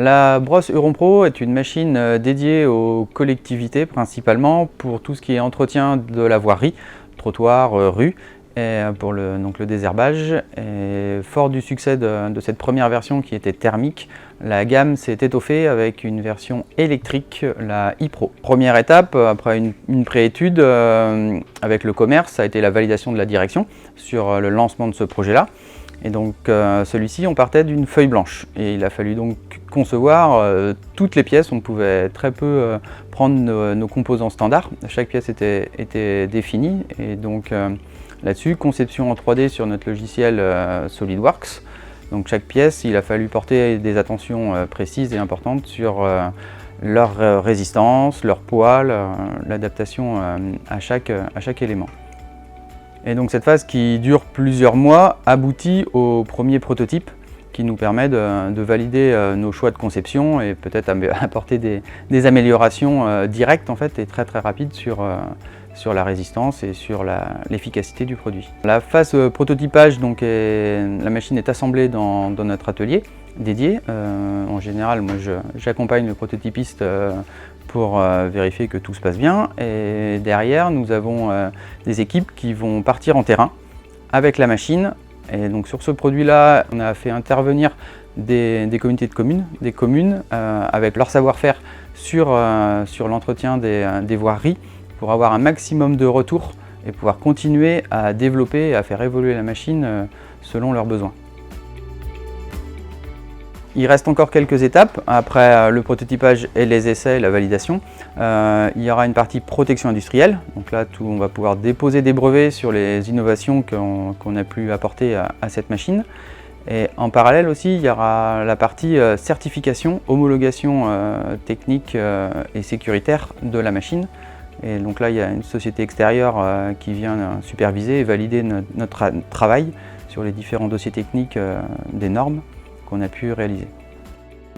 La brosse Huron Pro est une machine dédiée aux collectivités principalement pour tout ce qui est entretien de la voirie, trottoir, rue, et pour le désherbage. Et fort du succès de cette première version qui était thermique, la gamme s'est étoffée avec une version électrique, la iPro. Première étape, après une préétude avec le commerce, ça a été la validation de la direction sur le lancement de ce projet-là. Et donc celui-ci, on partait d'une feuille blanche et il a fallu donc concevoir toutes les pièces. On pouvait très peu prendre nos composants standards. Chaque pièce était définie et donc là-dessus, conception en 3D sur notre logiciel SolidWorks. Donc chaque pièce, il a fallu porter des attentions précises et importantes sur leur résistance, leur poids, l'adaptation à chaque élément. Et donc cette phase qui dure plusieurs mois aboutit au premier prototype qui nous permet de valider nos choix de conception et peut-être apporter des améliorations directes en fait, et très rapides sur la résistance et sur l'efficacité du produit. La phase prototypage, donc, la machine est assemblée dans notre atelier dédié. En général, moi j'accompagne le prototypiste pour vérifier que tout se passe bien. Et derrière, nous avons des équipes qui vont partir en terrain avec la machine. Et donc sur ce produit-là, on a fait intervenir des communautés de communes, des communes avec leur savoir-faire sur l'entretien des voiries pour avoir un maximum de retours et pouvoir continuer à développer et à faire évoluer la machine selon leurs besoins. Il reste encore quelques étapes après le prototypage et les essais et la validation. Il y aura une partie protection industrielle. Donc là, on va pouvoir déposer des brevets sur les innovations qu'on a pu apporter à cette machine. Et en parallèle aussi, il y aura la partie certification, homologation technique et sécuritaire de la machine. Et donc là, il y a une société extérieure qui vient superviser et valider notre travail sur les différents dossiers techniques des normes qu'on a pu réaliser.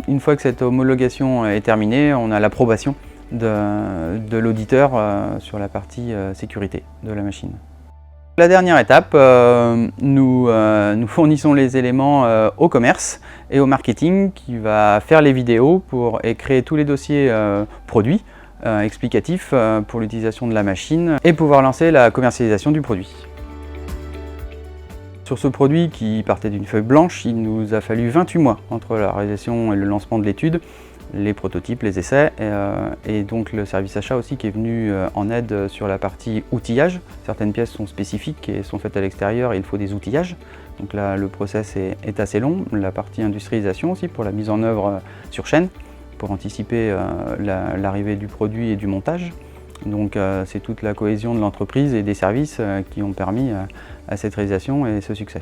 Une fois que cette homologation est terminée, on a l'approbation de l'auditeur sur la partie sécurité de la machine. La dernière étape, nous fournissons les éléments au commerce et au marketing qui va faire les vidéos et créer tous les dossiers produits explicatifs pour l'utilisation de la machine et pouvoir lancer la commercialisation du produit. Sur ce produit qui partait d'une feuille blanche, il nous a fallu 28 mois entre la réalisation et le lancement de l'étude, les prototypes, les essais et donc le service achat aussi qui est venu en aide sur la partie outillage. Certaines pièces sont spécifiques et sont faites à l'extérieur et il faut des outillages. Donc là, le process est assez long. La partie industrialisation aussi pour la mise en œuvre sur chaîne, pour anticiper l'arrivée du produit et du montage. Donc c'est toute la cohésion de l'entreprise et des services qui ont permis à cette réalisation et ce succès.